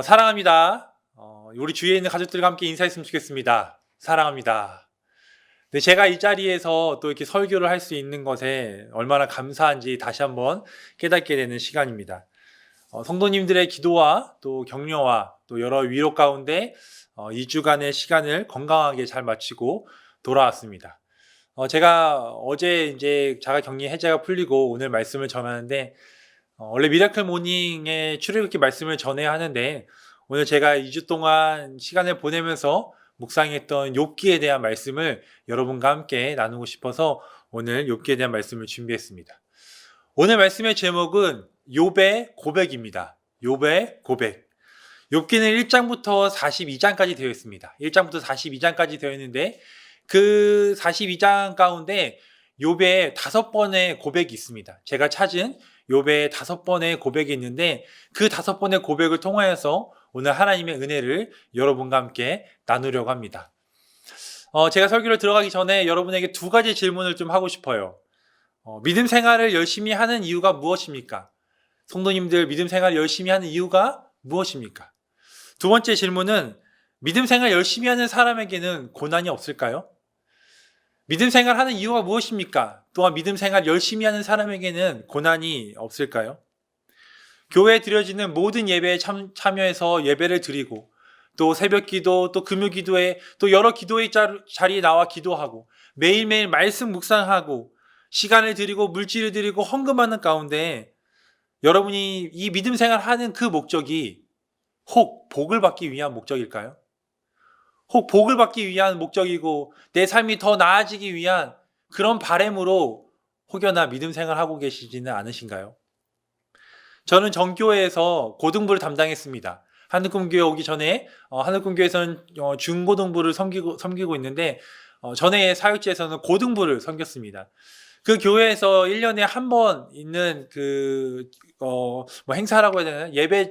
사랑합니다. 우리 주위에 있는 가족들과 함께 인사했으면 좋겠습니다. 사랑합니다. 네, 제가 이 자리에서 또 이렇게 설교를 할 수 있는 것에 얼마나 감사한지 다시 한번 깨닫게 되는 시간입니다. 성도님들의 기도와 또 격려와 또 여러 위로 가운데 2주간의 시간을 건강하게 잘 마치고 돌아왔습니다. 제가 어제 이제 자가격리 해제가 풀리고 오늘 말씀을 전하는데 원래 미라클 모닝에 출애굽기 말씀을 전해야 하는데 오늘 제가 2주 동안 시간을 보내면서 묵상했던 욥기에 대한 말씀을 여러분과 함께 나누고 싶어서 오늘 욥기에 대한 말씀을 준비했습니다. 오늘 말씀의 제목은 욥의 고백입니다. 욥의 고백. 욥기는 1장부터 42장까지 되어 있습니다. 1장부터 42장까지 되어 있는데 그 42장 가운데 욥의 5번의 고백이 있습니다. 제가 찾은 욥의 5번의 고백이 있는데 그 5번의 고백을 통하여서 오늘 하나님의 은혜를 여러분과 함께 나누려고 합니다. 제가 설교를 들어가기 전에 여러분에게 2가지 질문을 좀 하고 싶어요. 믿음 생활을 열심히 하는 이유가 무엇입니까? 성도님들 믿음 생활을 열심히 하는 이유가 무엇입니까? 두 번째 질문은 믿음 생활 열심히 하는 사람에게는 고난이 없을까요? 믿음 생활 하는 이유가 무엇입니까? 또한 믿음 생활 열심히 하는 사람에게는 고난이 없을까요? 교회에 드려지는 모든 예배에 참여해서 예배를 드리고 또 새벽 기도, 또 금요 기도에 또 여러 기도의 자리에 나와 기도하고 매일매일 말씀 묵상하고 시간을 드리고 물질을 드리고 헌금하는 가운데 여러분이 이 믿음 생활 하는 그 목적이 혹 복을 받기 위한 목적일까요? 혹 복을 받기 위한 목적이고 내 삶이 더 나아지기 위한 그런 바람으로 혹여나 믿음 생활하고 계시지는 않으신가요? 저는 전교회에서 고등부를 담당했습니다. 하늘꿈교회 오기 전에 하늘꿈교회에서는 중고등부를 섬기고 있는데 전에 사역지에서는 고등부를 섬겼습니다. 그 교회에서 1년에 한 번 있는 뭐 행사라고 해야 되나? 예배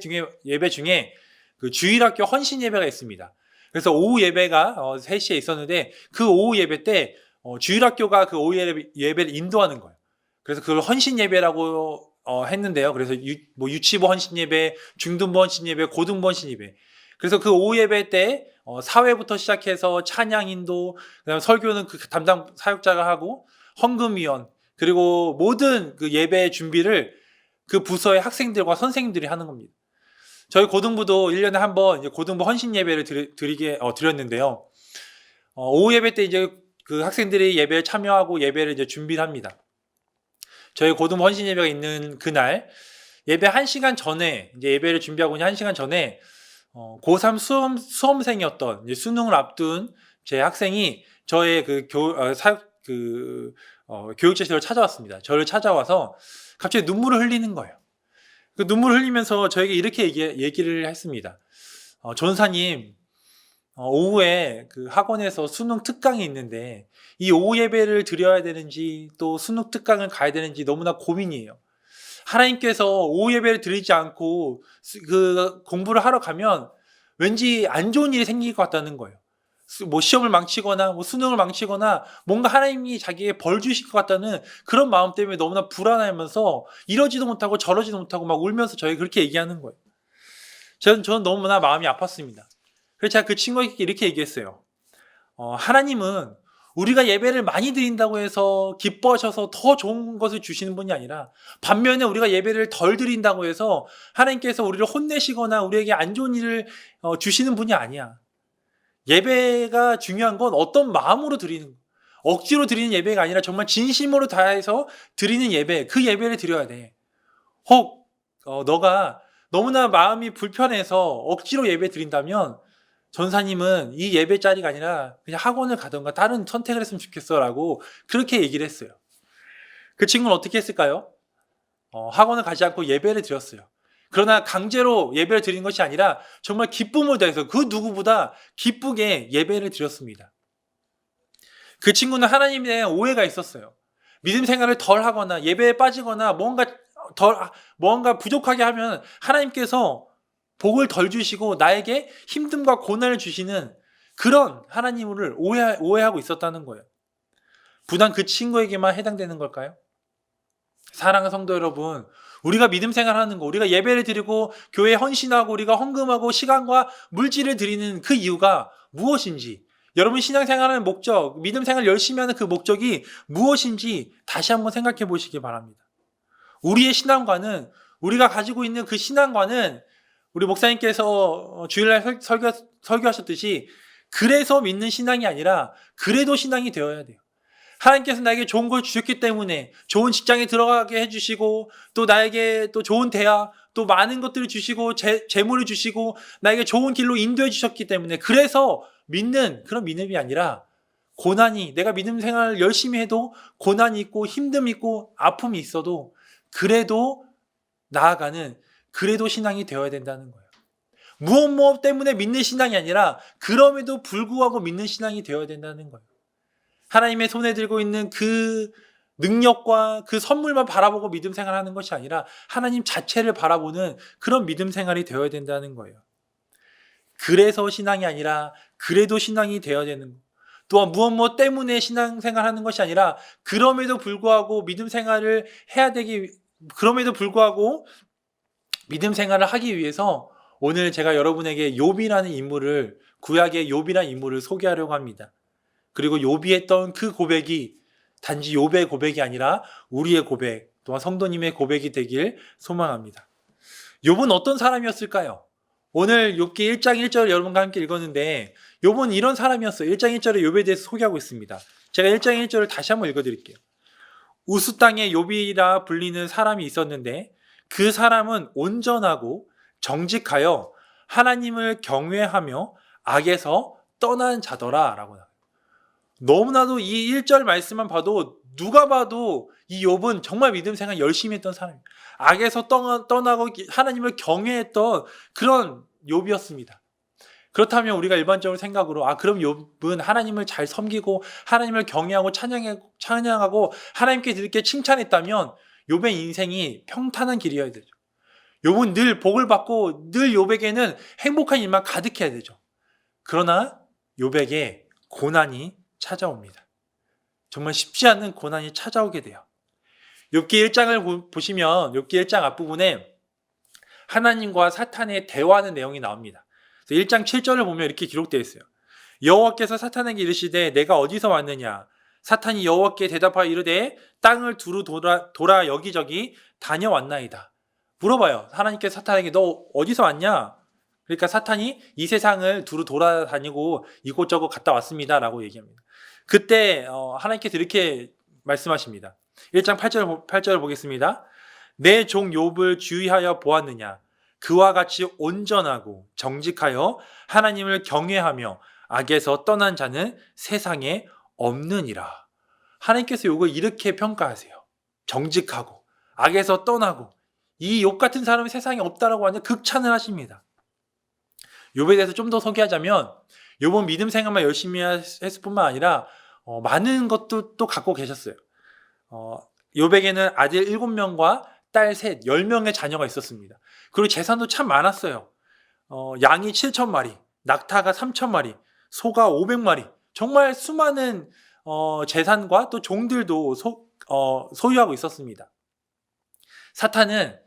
중에 그 주일학교 헌신 예배가 있습니다. 그래서 오후 예배가 3시에 있었는데 그 오후 예배 때 주일학교가 그 오후 예배를 인도하는 거예요. 그래서 그걸 헌신 예배라고 했는데요. 그래서 유치부 헌신 예배, 중등부 헌신 예배, 고등부 헌신 예배. 그래서 그 오후 예배 때 사회부터 시작해서 찬양 인도, 그다음에 설교는 그 담당 사역자가 하고 헌금위원, 그리고 모든 그 예배 준비를 그 부서의 학생들과 선생님들이 하는 겁니다. 저희 고등부도 1년에 한 번 고등부 헌신 예배를 드렸는데요. 오후 예배 때 이제 그 학생들이 예배에 참여하고 예배를 이제 준비를 합니다. 저희 고등부 헌신 예배가 있는 그날 예배 1시간 전에 이제 예배를 준비하고 있는 1시간 전에 고3 수험생이었던 이제 수능을 앞둔 제 학생이 저의 교육자실로 찾아왔습니다. 저를 찾아와서 갑자기 눈물을 흘리는 거예요. 그 눈물을 흘리면서 저에게 이렇게 얘기를 했습니다. 전사님, 오후에 그 학원에서 수능 특강이 있는데 이 오후 예배를 드려야 되는지 또 수능 특강을 가야 되는지 너무나 고민이에요. 하나님께서 오후 예배를 드리지 않고 그 공부를 하러 가면 왠지 안 좋은 일이 생길 것 같다는 거예요. 뭐 시험을 망치거나 뭐 수능을 망치거나 뭔가 하나님이 자기에게 벌 주실 것 같다는 그런 마음 때문에 너무나 불안하면서 이러지도 못하고 저러지도 못하고 막 울면서 저에게 그렇게 얘기하는 거예요. 저는 너무나 마음이 아팠습니다. 그래서 제가 그 친구에게 이렇게 얘기했어요. 하나님은 우리가 예배를 많이 드린다고 해서 기뻐하셔서 더 좋은 것을 주시는 분이 아니라 반면에 우리가 예배를 덜 드린다고 해서 하나님께서 우리를 혼내시거나 우리에게 안 좋은 일을 주시는 분이 아니야. 예배가 중요한 건 어떤 마음으로 드리는 거야. 억지로 드리는 예배가 아니라 정말 진심으로 다해서 드리는 예배, 그 예배를 드려야 돼. 혹 너가 너무나 마음이 불편해서 억지로 예배 드린다면 전사님은 이 예배 자리가 아니라 그냥 학원을 가던가 다른 선택을 했으면 좋겠어 라고 그렇게 얘기를 했어요. 그 친구는 어떻게 했을까요? 학원을 가지 않고 예배를 드렸어요. 그러나 강제로 예배를 드린 것이 아니라 정말 기쁨을 다해서 그 누구보다 기쁘게 예배를 드렸습니다. 그 친구는 하나님에 대한 오해가 있었어요. 믿음 생활을 덜 하거나 예배에 빠지거나 뭔가 부족하게 하면 하나님께서 복을 덜 주시고 나에게 힘듦과 고난을 주시는 그런 하나님을 오해하고 있었다는 거예요. 부단 그 친구에게만 해당되는 걸까요? 사랑하는 성도 여러분, 우리가 믿음 생활하는 거, 우리가 예배를 드리고 교회에 헌신하고 우리가 헌금하고 시간과 물질을 드리는 그 이유가 무엇인지, 여러분 신앙생활하는 목적, 믿음 생활 열심히 하는 그 목적이 무엇인지 다시 한번 생각해 보시기 바랍니다. 우리의 신앙관은, 우리가 가지고 있는 그 신앙관은 우리 목사님께서 주일날 설교하셨듯이 그래서 믿는 신앙이 아니라 그래도 신앙이 되어야 돼요. 하나님께서 나에게 좋은 걸 주셨기 때문에 좋은 직장에 들어가게 해주시고 또 나에게 또 좋은 대학, 또 많은 것들을 주시고 재물을 주시고 나에게 좋은 길로 인도해 주셨기 때문에 그래서 믿는 그런 믿음이 아니라 고난이, 내가 믿음 생활을 열심히 해도 고난이 있고 힘듦이 있고 아픔이 있어도 그래도 나아가는, 그래도 신앙이 되어야 된다는 거예요. 무엇 때문에 믿는 신앙이 아니라 그럼에도 불구하고 믿는 신앙이 되어야 된다는 거예요. 하나님의 손에 들고 있는 그 능력과 그 선물만 바라보고 믿음 생활하는 것이 아니라 하나님 자체를 바라보는 그런 믿음 생활이 되어야 된다는 거예요. 그래서 신앙이 아니라 그래도 신앙이 되어야 되는 거. 또한 무엇 때문에 신앙 생활하는 것이 아니라 그럼에도 불구하고 믿음 생활을 해야 되기, 그럼에도 불구하고 믿음 생활을 하기 위해서 오늘 제가 여러분에게 욥이라는 인물을, 구약의 욥이라는 인물을 소개하려고 합니다. 그리고 욥이 했던 그 고백이 단지 욥의 고백이 아니라 우리의 고백, 또한 성도님의 고백이 되길 소망합니다. 욥은 어떤 사람이었을까요? 오늘 욥기 1장 1절 여러분과 함께 읽었는데 욥은 이런 사람이었어요. 1장 1절에 욥에 대해서 소개하고 있습니다. 제가 1장 1절을 다시 한번 읽어드릴게요. 우스 땅에 욥이라 불리는 사람이 있었는데 그 사람은 온전하고 정직하여 하나님을 경외하며 악에서 떠난 자더라 라고 나와요. 너무나도 이 1절 말씀만 봐도 누가 봐도 이 욥은 정말 믿음 생활 열심히 했던 사람이에요. 악에서 떠나고 하나님을 경외했던 그런 욥이었습니다. 그렇다면 우리가 일반적으로 생각으로 그럼 욥은 하나님을 잘 섬기고 하나님을 경외하고 찬양하고 하나님께 드리게 칭찬했다면 욥의 인생이 평탄한 길이어야 되죠. 욥은 늘 복을 받고 늘 욥에게는 행복한 일만 가득해야 되죠. 그러나 욥에게 고난이 찾아옵니다. 정말 쉽지 않은 고난이 찾아오게 돼요. 욥기 1장을 보시면 욥기 1장 앞부분에 하나님과 사탄의 대화하는 내용이 나옵니다. 1장 7절을 보면 이렇게 기록되어 있어요. 여호와께서 사탄에게 이르시되 내가 어디서 왔느냐? 사탄이 여호와께 대답하여 이르되 땅을 두루 돌아 여기저기 다녀왔나이다. 물어봐요. 하나님께서 사탄에게 너 어디서 왔냐? 그러니까 사탄이 이 세상을 두루 돌아다니고 이곳저곳 갔다 왔습니다 라고 얘기합니다. 그때 하나님께서 이렇게 말씀하십니다. 1장 8절을 보겠습니다. 내 종 욥을 주의하여 보았느냐? 그와 같이 온전하고 정직하여 하나님을 경외하며 악에서 떠난 자는 세상에 없느니라. 하나님께서 욥을 이렇게 평가하세요. 정직하고 악에서 떠나고 이 욥 같은 사람은 세상에 없다라고 완전 극찬을 하십니다. 욥에 대해서 좀 더 소개하자면 욥은 믿음 생활만 열심히 했을 뿐만 아니라 많은 것도 또 갖고 계셨어요. 욥에게는 아들 7명과 딸 셋, 10명의 자녀가 있었습니다. 그리고 재산도 참 많았어요. 양이 7,000마리, 낙타가 3,000마리, 소가 500마리, 정말 수많은 재산과 또 종들도 소유하고 있었습니다. 사탄은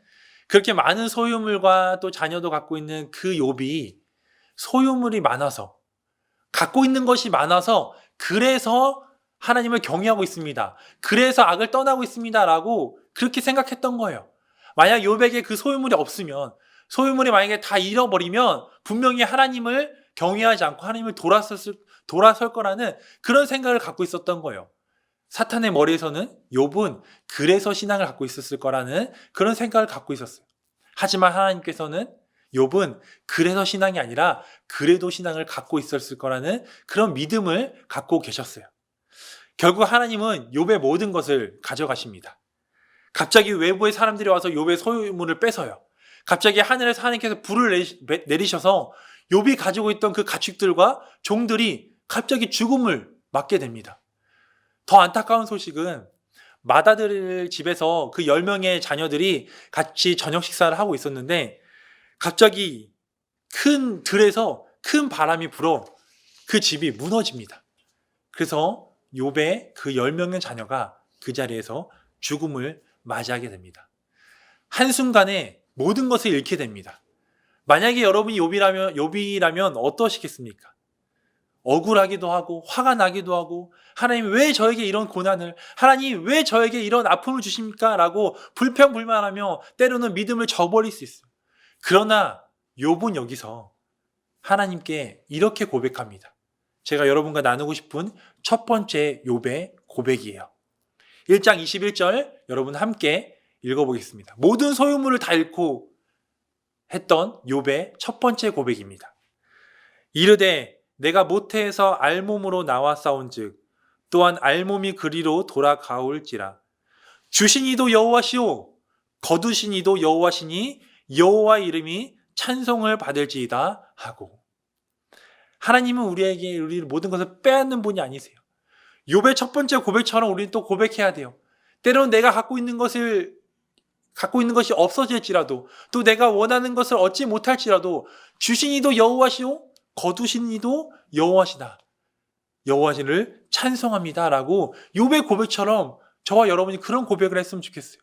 그렇게 많은 소유물과 또 자녀도 갖고 있는 그 욥이 소유물이 많아서, 갖고 있는 것이 많아서 그래서 하나님을 경외하고 있습니다. 그래서 악을 떠나고 있습니다 라고 그렇게 생각했던 거예요. 만약 욥에게 그 소유물이 없으면, 소유물이 만약에 다 잃어버리면 분명히 하나님을 경외하지 않고 하나님을 돌아설 거라는 그런 생각을 갖고 있었던 거예요. 사탄의 머리에서는 욥은 그래서 신앙을 갖고 있었을 거라는 그런 생각을 갖고 있었어요. 하지만 하나님께서는 욥은 그래서 신앙이 아니라 그래도 신앙을 갖고 있었을 거라는 그런 믿음을 갖고 계셨어요. 결국 하나님은 욥의 모든 것을 가져가십니다. 갑자기 외부의 사람들이 와서 욥의 소유물을 뺏어요. 갑자기 하늘에서 하나님께서 불을 내리셔서 욥이 가지고 있던 그 가축들과 종들이 갑자기 죽음을 맞게 됩니다. 더 안타까운 소식은 맏아들 집에서 그 10명의 자녀들이 같이 저녁 식사를 하고 있었는데 갑자기 큰 들에서 큰 바람이 불어 그 집이 무너집니다. 그래서 욥의 그 10명의 자녀가 그 자리에서 죽음을 맞이하게 됩니다. 한순간에 모든 것을 잃게 됩니다. 만약에 여러분이 욥이라면 어떠시겠습니까? 억울하기도 하고 화가 나기도 하고 하나님 왜 저에게 이런 고난을, 하나님 왜 저에게 이런 아픔을 주십니까? 라고 불평불만하며 때로는 믿음을 저버릴 수 있어요. 그러나 욥은 여기서 하나님께 이렇게 고백합니다. 제가 여러분과 나누고 싶은 첫 번째 욥의 고백이에요. 1장 21절 여러분 함께 읽어보겠습니다. 모든 소유물을 다 잃고 했던 욥의 첫 번째 고백입니다. 이르되 내가 모태에서 알몸으로 나와 싸운즉 또한 알몸이 그리로 돌아가올지라. 주신 이도 여호와시오 거두신 이도 여호와시니 여호와 이름이 찬송을 받을지이다 하고. 하나님은 우리에게 우리 모든 것을 빼앗는 분이 아니세요. 욥의 첫 번째 고백처럼 우리는 또 고백해야 돼요. 때로는 내가 갖고 있는 것이 없어질지라도, 또 내가 원하는 것을 얻지 못할지라도 주신 이도 여호와시오 거두신 이도 여호와시다. 여호와시를 찬송합니다 라고 욥의 고백처럼 저와 여러분이 그런 고백을 했으면 좋겠어요.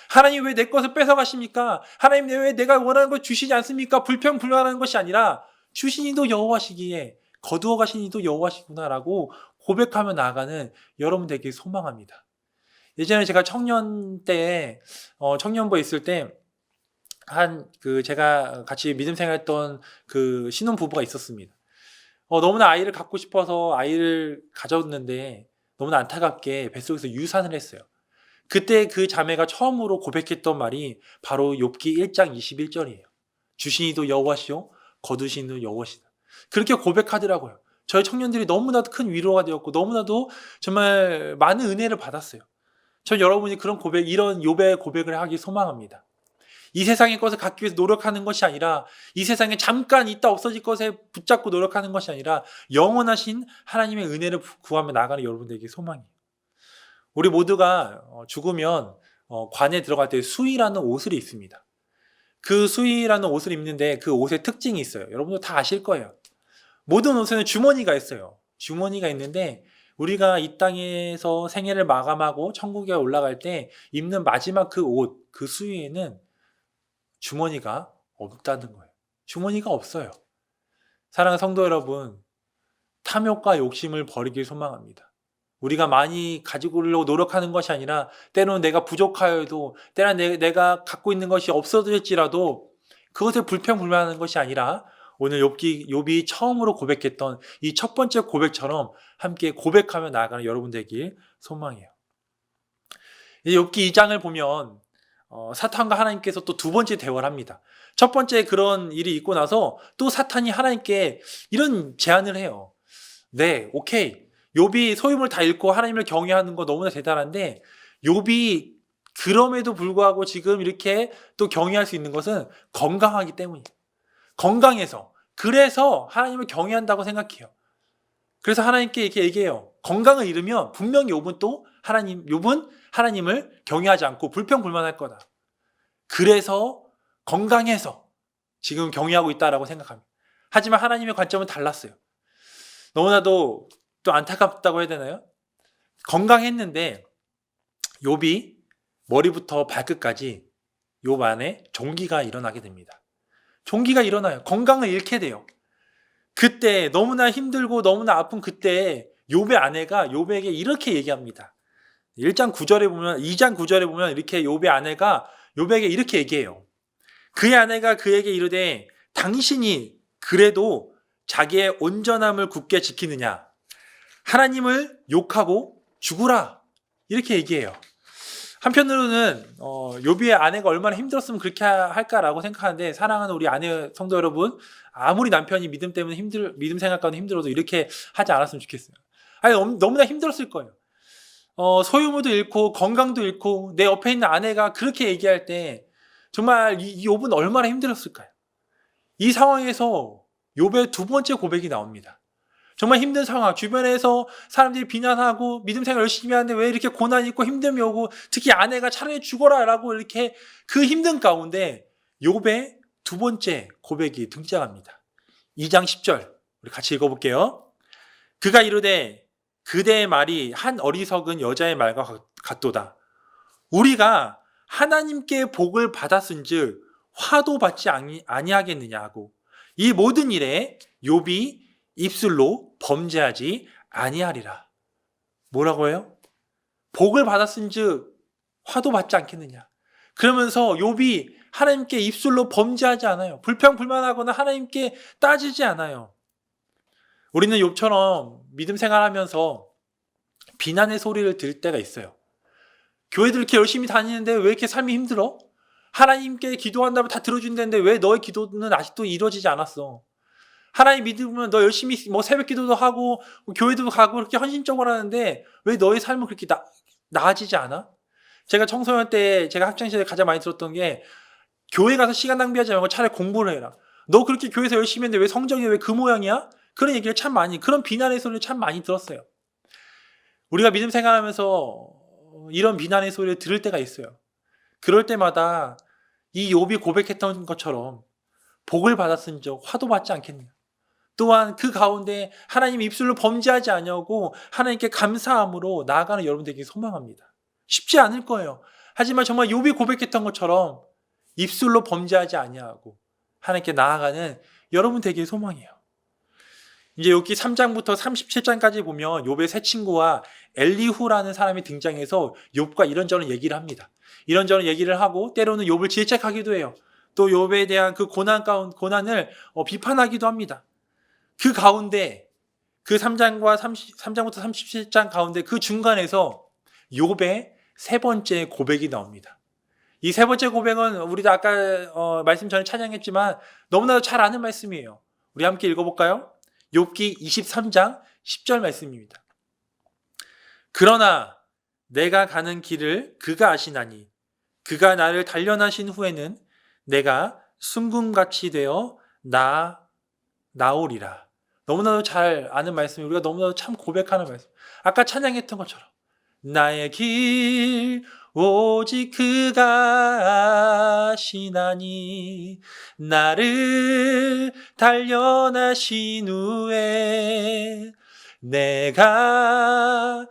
하나님 왜 내 것을 뺏어가십니까? 하나님 왜 내가 원하는 걸 주시지 않습니까? 불평불만하는 것이 아니라 주신 이도 여호와시기에 거두어 가신 이도 여호와시구나 라고 고백하며 나아가는 여러분 되길 소망합니다. 예전에 제가 청년부에 있을 때 제가 같이 믿음 생활했던 그 신혼부부가 있었습니다. 너무나 아이를 갖고 싶어서 아이를 가졌는데 너무나 안타깝게 뱃속에서 유산을 했어요. 그때 그 자매가 처음으로 고백했던 말이 바로 욥기 1장 21절이에요. 주신 이도 여호와시오 거두신 이도 여호와시다. 그렇게 고백하더라고요. 저희 청년들이 너무나도 큰 위로가 되었고 너무나도 정말 많은 은혜를 받았어요. 전 여러분이 그런 이런 욥의 고백을 하기 소망합니다. 이 세상의 것을 갖기 위해서 노력하는 것이 아니라, 이 세상에 잠깐 있다 없어질 것에 붙잡고 노력하는 것이 아니라 영원하신 하나님의 은혜를 구하며 나가는 여러분들에게 소망이에요. 우리 모두가 죽으면 관에 들어갈 때 수의라는 옷을 입습니다. 그 수의라는 옷을 입는데 그 옷의 특징이 있어요. 여러분도 다 아실 거예요. 모든 옷에는 주머니가 있어요. 주머니가 있는데 우리가 이 땅에서 생애를 마감하고 천국에 올라갈 때 입는 마지막 그 옷, 그 수의에는 주머니가 없다는 거예요. 주머니가 없어요. 사랑하는 성도 여러분, 탐욕과 욕심을 버리길 소망합니다. 우리가 많이 가지고려고 노력하는 것이 아니라 때로는 내가 부족하여도, 때로는 내가 갖고 있는 것이 없어질지라도 그것에 불평불만하는 것이 아니라 오늘 욥이 처음으로 고백했던 이 첫 번째 고백처럼 함께 고백하며 나아가는 여러분 되길 소망해요. 욥기 2장을 보면 사탄과 하나님께서 또 두 번째 대화를 합니다. 첫 번째 그런 일이 있고 나서 또 사탄이 하나님께 이런 제안을 해요. 네, 오케이. 욥이 소유물 다 잃고 하나님을 경외하는 거 너무나 대단한데 욥이 그럼에도 불구하고 지금 이렇게 또 경외할 수 있는 것은 건강하기 때문이에요. 건강해서. 그래서 하나님을 경외한다고 생각해요. 그래서 하나님께 이렇게 얘기해요. 건강을 잃으면 분명히 욥은 하나님을 경외하지 않고 불평불만할 거다. 그래서 건강해서 지금 경외하고 있다라고 생각합니다. 하지만 하나님의 관점은 달랐어요. 너무나도 또 안타깝다고 해야 되나요? 건강했는데 욥이 머리부터 발끝까지 욥 안에 종기가 일어나게 됩니다. 종기가 일어나요. 건강을 잃게 돼요. 그때 너무나 힘들고 너무나 아픈 그때 욥의 아내가 욥에게 이렇게 얘기합니다. 2장 9절에 보면 이렇게 욥의 아내가 욥에게 이렇게 얘기해요. 그의 아내가 그에게 이르되 당신이 그래도 자기의 온전함을 굳게 지키느냐? 하나님을 욕하고 죽으라. 이렇게 얘기해요. 한편으로는 욥의 아내가 얼마나 힘들었으면 그렇게 할까라고 생각하는데, 사랑하는 우리 아내 성도 여러분, 아무리 남편이 믿음 때문에 믿음 생활 가운데 힘들어도 이렇게 하지 않았으면 좋겠어요. 아니, 너무나 힘들었을 거예요. 소유물도 잃고 건강도 잃고 내 옆에 있는 아내가 그렇게 얘기할 때 정말 이 욥은 얼마나 힘들었을까요? 이 상황에서 욥의 두 번째 고백이 나옵니다. 정말 힘든 상황, 주변에서 사람들이 비난하고 믿음 생활 열심히 하는데 왜 이렇게 고난이 있고 힘듦이 오고, 특히 아내가 차라리 죽어라 라고 이렇게 그 힘든 가운데 욥의 두 번째 고백이 등장합니다. 2장 10절 우리 같이 읽어볼게요. 그가 이르되 그대의 말이 한 어리석은 여자의 말과 같도다. 우리가 하나님께 복을 받았은즉 화도 받지 아니하겠느냐고. 이 모든 일에 욥이 입술로 범죄하지 아니하리라. 뭐라고 해요? 복을 받았은즉 화도 받지 않겠느냐. 그러면서 욥이 하나님께 입술로 범죄하지 않아요. 불평불만하거나 하나님께 따지지 않아요. 우리는 욥처럼 믿음 생활하면서 비난의 소리를 들을 때가 있어요. 교회들 이렇게 열심히 다니는데 왜 이렇게 삶이 힘들어? 하나님께 기도한다면 다 들어준다는데 왜 너의 기도는 아직도 이루어지지 않았어? 하나님 믿으면 너 열심히 새벽 기도도 하고 교회도 가고 그렇게 헌신적으로 하는데 왜 너의 삶은 그렇게 나아지지 않아? 제가 청소년 때 제가 학창시절에 가장 많이 들었던 게 교회 가서 시간 낭비하지 말고 차라리 공부를 해라. 너 그렇게 교회에서 열심히 했는데 왜 성적이 왜 그 모양이야? 그런 얘기를 참 많이, 그런 비난의 소리를 참 많이 들었어요. 우리가 믿음 생활하면서 이런 비난의 소리를 들을 때가 있어요. 그럴 때마다 이 욥이 고백했던 것처럼 복을 받았은즉 화도 받지 않겠느냐. 또한 그 가운데 하나님 입술로 범죄하지 아니하고 하나님께 감사함으로 나아가는 여러분들에게 소망합니다. 쉽지 않을 거예요. 하지만 정말 욥이 고백했던 것처럼 입술로 범죄하지 아니하고 하나님께 나아가는 여러분 되게 소망이에요. 이제 여기 3장부터 37장까지 보면 욥의 새 친구와 엘리후라는 사람이 등장해서 욥과 이런저런 얘기를 합니다. 이런저런 얘기를 하고 때로는 욥을 질책하기도 해요. 또 욥에 대한 그 고난을 비판하기도 합니다. 그 가운데 그 3장부터 37장 가운데 그 중간에서 욥의 세 번째 고백이 나옵니다. 이 세 번째 고백은 우리도 아까 말씀 전에 찬양했지만 너무나도 잘 아는 말씀이에요. 우리 함께 읽어볼까요? 욥기 23장 10절 말씀입니다. 그러나 내가 가는 길을 그가 아시나니 그가 나를 단련하신 후에는 내가 순금같이 되어 나오리라. 너무나도 잘 아는 말씀이 우리가 너무나도 참 고백하는 말씀. 아까 찬양했던 것처럼 나의 길 오직 그가 아시나니 나를 단련하신 후에 내가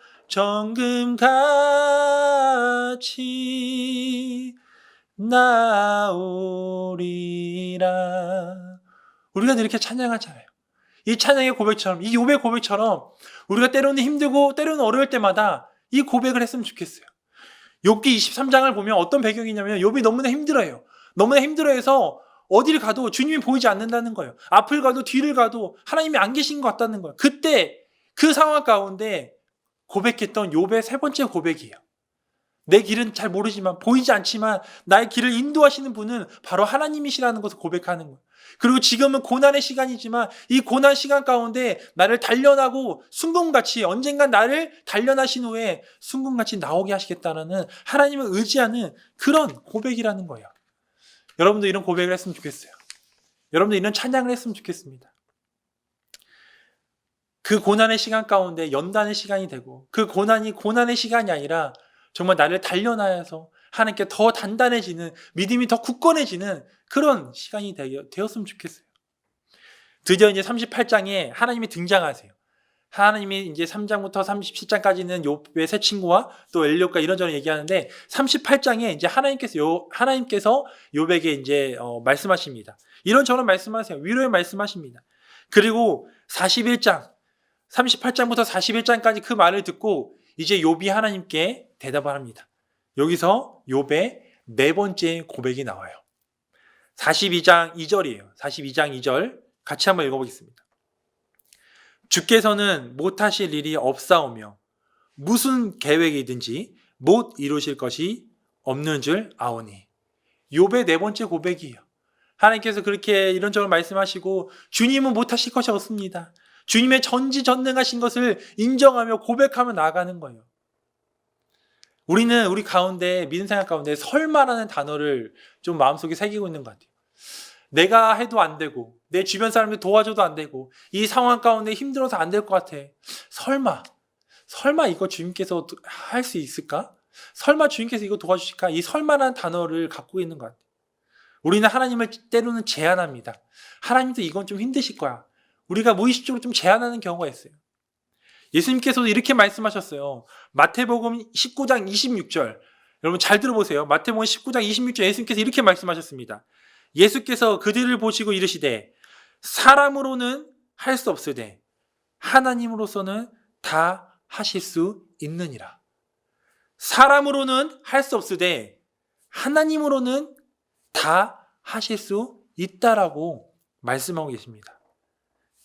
정금같이 나오리라. 우리가 이렇게 찬양하잖아요. 이 찬양의 고백처럼, 이 욥의 고백처럼 우리가 때로는 힘들고 때로는 어려울 때마다 이 고백을 했으면 좋겠어요. 욥기 23장을 보면 어떤 배경이냐면 욥이 너무나 힘들어요. 너무나 힘들어해서 어디를 가도 주님이 보이지 않는다는 거예요. 앞을 가도 뒤를 가도 하나님이 안 계신 것 같다는 거예요. 그때 그 상황 가운데 고백했던 욥의 세 번째 고백이에요. 내 길은 잘 모르지만 보이지 않지만 나의 길을 인도하시는 분은 바로 하나님이시라는 것을 고백하는 거예요. 그리고 지금은 고난의 시간이지만 이 고난 시간 가운데 나를 단련하고 순금같이 언젠간 나를 단련하신 후에 순금같이 나오게 하시겠다는 하나님을 의지하는 그런 고백이라는 거예요. 여러분도 이런 고백을 했으면 좋겠어요. 여러분도 이런 찬양을 했으면 좋겠습니다. 그 고난의 시간 가운데 연단의 시간이 되고 그 고난이 고난의 시간이 아니라 정말 나를 단련하여서 하나님께 더 단단해지는 믿음이 더 굳건해지는 그런 시간이 되었으면 좋겠어요. 드디어 이제 38장에 하나님이 등장하세요. 하나님이 이제 3장부터 37장까지는 욥의 새 친구와 또 엘리압과 이런저런 얘기하는데 38장에 이제 하나님께서 욥에게 이제 말씀하십니다. 이런저런 말씀하세요. 위로의 말씀하십니다. 그리고 38장부터 41장까지 그 말을 듣고 이제 욥이 하나님께 대답을 합니다. 여기서 욥의 네 번째 고백이 나와요. 42장 2절이에요. 42장 2절 같이 한번 읽어보겠습니다. 주께서는 못하실 일이 없사오며 무슨 계획이든지 못 이루실 것이 없는 줄 아오니. 욥의 네 번째 고백이에요. 하나님께서 그렇게 이런저런 말씀하시고 주님은 못하실 것이 없습니다. 주님의 전지전능하신 것을 인정하며 고백하며 나아가는 거예요. 우리는 우리 가운데 믿음 생활 가운데 설마라는 단어를 좀 마음속에 새기고 있는 것 같아요. 내가 해도 안 되고 내 주변 사람들 도와줘도 안 되고 이 상황 가운데 힘들어서 안 될 것 같아. 설마 이거 주님께서 할 수 있을까? 설마 주님께서 이거 도와주실까? 이 설마라는 단어를 갖고 있는 것 같아요. 우리는 하나님을 때로는 제한합니다. 하나님도 이건 좀 힘드실 거야. 우리가 무의식적으로 좀 제한하는 경우가 있어요. 예수님께서도 이렇게 말씀하셨어요. 마태복음 19장 26절 여러분 잘 들어보세요. 마태복음 19장 26절 예수님께서 이렇게 말씀하셨습니다. 예수께서 그들을 보시고 이르시되 사람으로는 할 수 없으되 하나님으로서는 다 하실 수 있느니라. 사람으로는 할 수 없으되 하나님으로는 다 하실 수 있다라고 말씀하고 계십니다.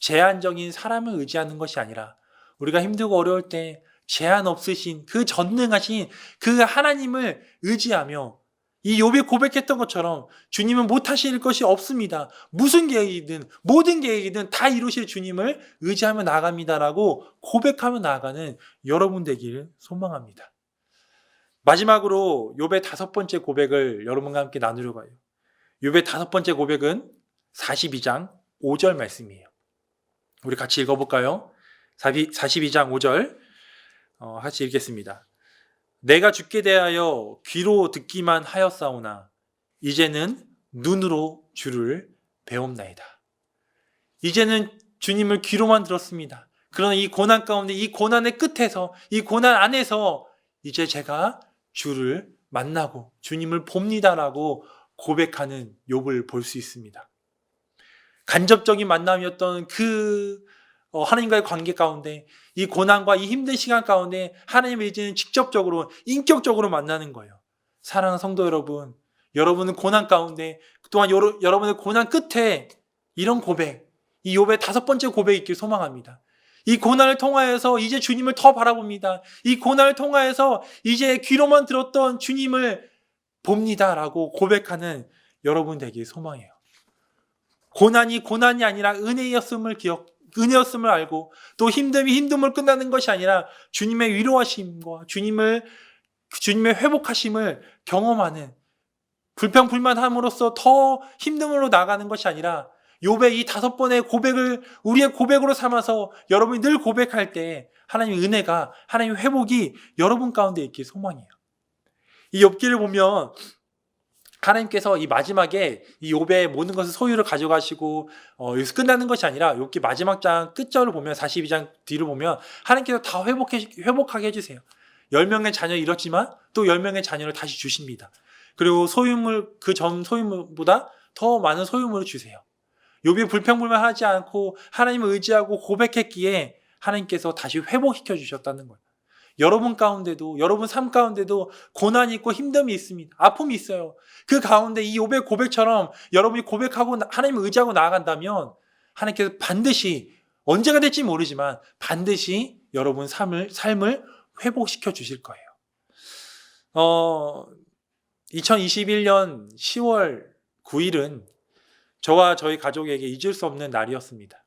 제한적인 사람을 의지하는 것이 아니라 우리가 힘들고 어려울 때 제한 없으신 그 전능하신 그 하나님을 의지하며 이 욥이 고백했던 것처럼 주님은 못하실 것이 없습니다. 무슨 계획이든 모든 계획이든 다 이루실 주님을 의지하며 나아갑니다라고 고백하며 나아가는 여러분 되기를 소망합니다. 마지막으로 욥의 5번째 고백을 여러분과 함께 나누려고 해요. 욥의 5번째 고백은 42장 5절 말씀이에요. 우리 같이 읽어볼까요? 42장 5절 같이 읽겠습니다. 내가 주께 대하여 귀로 듣기만 하였사오나 이제는 눈으로 주를 배움나이다. 이제는 주님을 귀로만 들었습니다. 그러나 이 고난 가운데 이 고난의 끝에서 이 고난 안에서 이제 제가 주를 만나고 주님을 봅니다라고 고백하는 욥을 볼 수 있습니다. 간접적인 만남이었던 그 하나님과의 관계 가운데 이 고난과 이 힘든 시간 가운데 하나님의 이제는 직접적으로 인격적으로 만나는 거예요. 사랑하는 성도 여러분, 여러분은 고난 가운데 또한 여러분의 고난 끝에 이런 고백, 이 욥의 5번째 고백이 있길 소망합니다. 이 고난을 통하여서 이제 주님을 더 바라봅니다. 이 고난을 통하여서 이제 귀로만 들었던 주님을 봅니다라고 고백하는 여러분 되길 소망해요. 고난이 고난이 아니라 은혜였음을 알고 또 힘듦을 끝나는 것이 아니라 주님의 위로하심과 주님의 회복하심을 경험하는 불평불만함으로써 더 힘듦으로 나가는 것이 아니라 욥의 이 5번의 고백을 우리의 고백으로 삼아서 여러분이 늘 고백할 때 하나님의 은혜가 하나님의 회복이 여러분 가운데 있길 소망해요. 이 욥기를 보면 하나님께서 이 마지막에 이 욥의 모든 것을 소유를 가져가시고 여기서 끝나는 것이 아니라 욥기 마지막 장 끝절을 보면 42장 뒤를 보면 하나님께서 다 회복하게 해주세요. 10명의 자녀를 잃었지만 또 10명의 자녀를 다시 주십니다. 그리고 소유물 그 전 소유물보다 더 많은 소유물을 주세요. 욥이 불평불만하지 않고 하나님을 의지하고 고백했기에 하나님께서 다시 회복시켜 주셨다는 거예요. 여러분 가운데도 여러분 삶 가운데도 고난이 있고 힘듦이 있습니다. 아픔이 있어요. 그 가운데 이 욥의 고백처럼 여러분이 고백하고 하나님을 의지하고 나아간다면 하나님께서 반드시 언제가 될지 모르지만 반드시 여러분 삶을 회복시켜 주실 거예요. 2021년 10월 9일은 저와 저희 가족에게 잊을 수 없는 날이었습니다.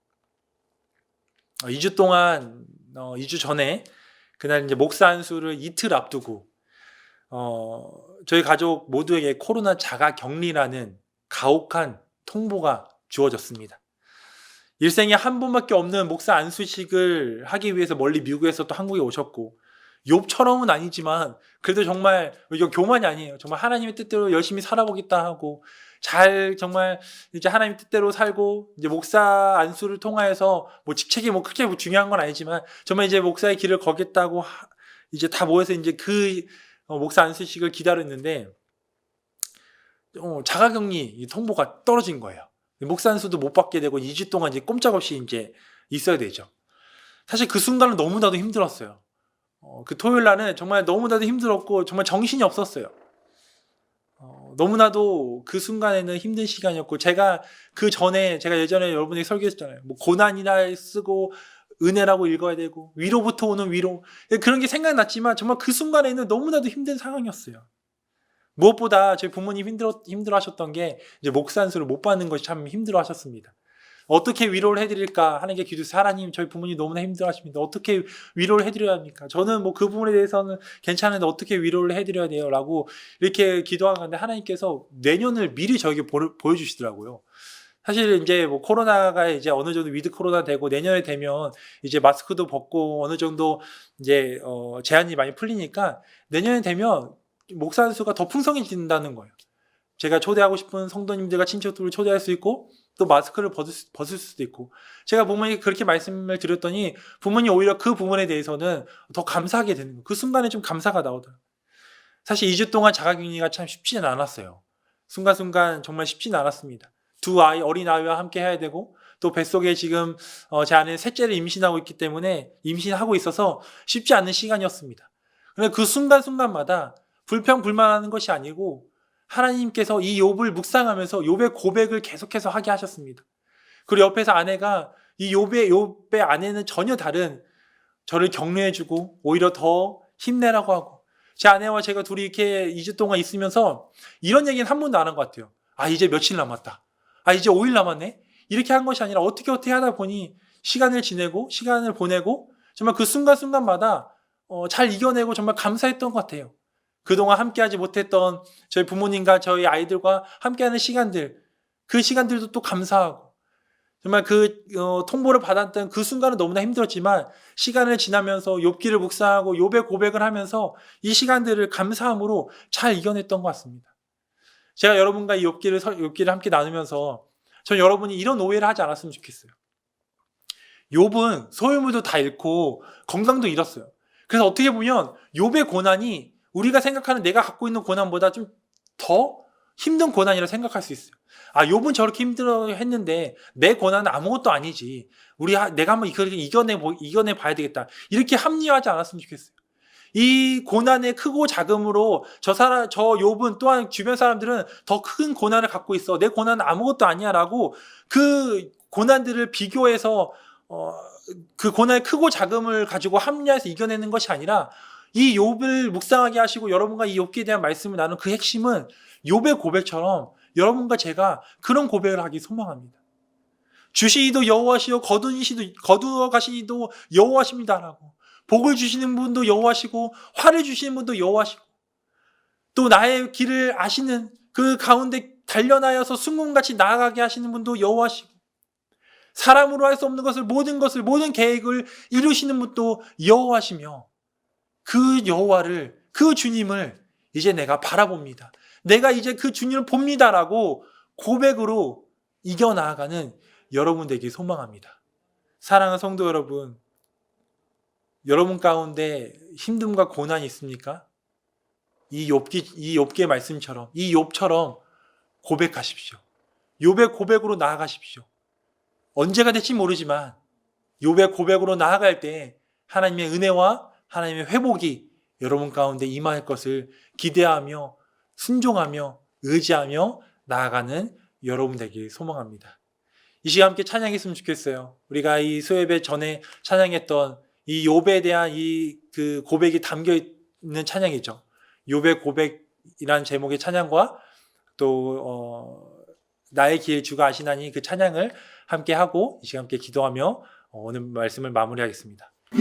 2주 동안 2주 전에 그날 이제 목사 안수를 이틀 앞두고 저희 가족 모두에게 코로나 자가 격리라는 가혹한 통보가 주어졌습니다. 일생에 한 번밖에 없는 목사 안수식을 하기 위해서 멀리 미국에서 또 한국에 오셨고 욥처럼은 아니지만 그래도 정말 이거 교만이 아니에요. 정말 하나님의 뜻대로 열심히 살아보겠다 하고 잘 정말 이제 하나님 뜻대로 살고 이제 목사 안수를 통하여서 뭐 직책이 뭐 크게 중요한 건 아니지만 정말 이제 목사의 길을 걷겠다고 이제 다 모여서 이제 그 목사 안수식을 기다렸는데 자가격리 통보가 떨어진 거예요. 목사 안수도 못 받게 되고 2주 동안 이제 꼼짝없이 이제 있어야 되죠. 사실 그 순간은 너무나도 힘들었어요. 그 토요일 날은 정말 너무나도 힘들었고 정말 정신이 없었어요. 너무나도 그 순간에는 힘든 시간이었고 제가 예전에 여러분에게 설교했잖아요. 뭐 고난이라 쓰고 은혜라고 읽어야 되고 위로부터 오는 위로 그런 게 생각났지만 정말 그 순간에는 너무나도 힘든 상황이었어요. 무엇보다 저희 부모님 힘들어하셨던 게 이제 목사 안수를 못 받는 것이 참 힘들어하셨습니다. 어떻게 위로를 해드릴까 하는 게 기도해서 하나님 저희 부모님 너무나 힘들어하십니다. 어떻게 위로를 해드려야 합니까? 저는 뭐 그 부분에 대해서는 괜찮은데 어떻게 위로를 해드려야 돼요? 라고 이렇게 기도하는데 하나님께서 내년을 미리 저에게 보여주시더라고요. 사실 이제 뭐 코로나가 이제 어느 정도 위드 코로나 되고 내년에 되면 이제 마스크도 벗고 어느 정도 이제 제한이 많이 풀리니까 내년에 되면 목사 수가 더 풍성해진다는 거예요. 제가 초대하고 싶은 성도님들과 친척들을 초대할 수 있고 또 마스크를 벗을 수도 있고 제가 부모님께 그렇게 말씀을 드렸더니 부모님 오히려 그 부분에 대해서는 더 감사하게 되는 거예요. 그 순간에 좀 감사가 나오더라고요. 사실 2주 동안 자가격리가 참 쉽지는 않았어요. 순간순간 정말 쉽지는 않았습니다. 두 아이, 어린 아이와 함께 해야 되고 또 뱃속에 지금 제 아내는 셋째를 임신하고 있기 때문에 임신하고 있어서 쉽지 않은 시간이었습니다. 그런데 그 순간순간마다 불평불만하는 것이 아니고 하나님께서 이 욥을 묵상하면서 욥의 고백을 계속해서 하게 하셨습니다. 그리고 옆에서 아내가 이 욥의 아내는 전혀 다른 저를 격려해주고 오히려 더 힘내라고 하고, 제 아내와 제가 둘이 이렇게 2주 동안 있으면서 이런 얘기는 한 번도 안 한 것 같아요. 아, 이제 며칠 남았다. 아, 이제 5일 남았네. 이렇게 한 것이 아니라 어떻게 하다 보니 시간을 지내고 시간을 보내고 정말 그 순간순간마다 잘 이겨내고 정말 감사했던 것 같아요. 그동안 함께하지 못했던 저희 부모님과 저희 아이들과 함께하는 시간들, 그 시간들도 또 감사하고, 정말 그 통보를 받았던 그 순간은 너무나 힘들었지만 시간을 지나면서 욥기를 묵상하고 욥의 고백을 하면서 이 시간들을 감사함으로 잘 이겨냈던 것 같습니다. 제가 여러분과 이 욥기를 함께 나누면서 전 여러분이 이런 오해를 하지 않았으면 좋겠어요. 욥은 소유물도 다 잃고 건강도 잃었어요. 그래서 어떻게 보면 욥의 고난이 우리가 생각하는 내가 갖고 있는 고난보다 좀 더 힘든 고난이라 생각할 수 있어요. 아, 욥은 저렇게 힘들어 했는데 내 고난은 아무것도 아니지. 내가 한번 이걸 이겨내 봐야 되겠다. 이렇게 합리화하지 않았으면 좋겠어요. 이 고난의 크고 작음으로 저 욥은 또한 주변 사람들은 더 큰 고난을 갖고 있어. 내 고난은 아무것도 아니야라고 그 고난들을 비교해서 그 고난의 크고 작음을 가지고 합리화해서 이겨내는 것이 아니라 이 욥을 묵상하게 하시고 여러분과 이 욥기에 대한 말씀을 나눈 그 핵심은 욥의 고백처럼 여러분과 제가 그런 고백을 하기 소망합니다. 주시이도 여호와시요 거두어 가시이도 여호와십니다라고, 복을 주시는 분도 여호와시고 화를 주시는 분도 여호와시고 또 나의 길을 아시는 그 가운데 단련하여서 순금같이 나아가게 하시는 분도 여호와시고 사람으로 할 수 없는 모든 계획을 이루시는 분도 여호와시며, 그 여호와를, 그 주님을 이제 내가 바라봅니다. 내가 이제 그 주님을 봅니다라고 고백으로 이겨나가는 여러분 되길 소망합니다. 사랑하는 성도 여러분, 여러분 가운데 힘듦과 고난이 있습니까? 이 욥기의 말씀처럼, 이 욥처럼 고백하십시오. 욥의 고백으로 나아가십시오. 언제가 될지 모르지만 욥의 고백으로 나아갈 때 하나님의 은혜와 하나님의 회복이 여러분 가운데 임할 것을 기대하며 순종하며 의지하며 나아가는 여러분 되길 소망합니다. 이 시간 함께 찬양했으면 좋겠어요. 우리가 이 수요예배 전에 찬양했던 이 욥에 대한 그 고백이 담겨 있는 찬양이죠. 욥의 고백이라는 제목의 찬양과 또 나의 길 주가 아시나니 그 찬양을 함께 하고 이 시간 함께 기도하며 오늘 말씀을 마무리하겠습니다.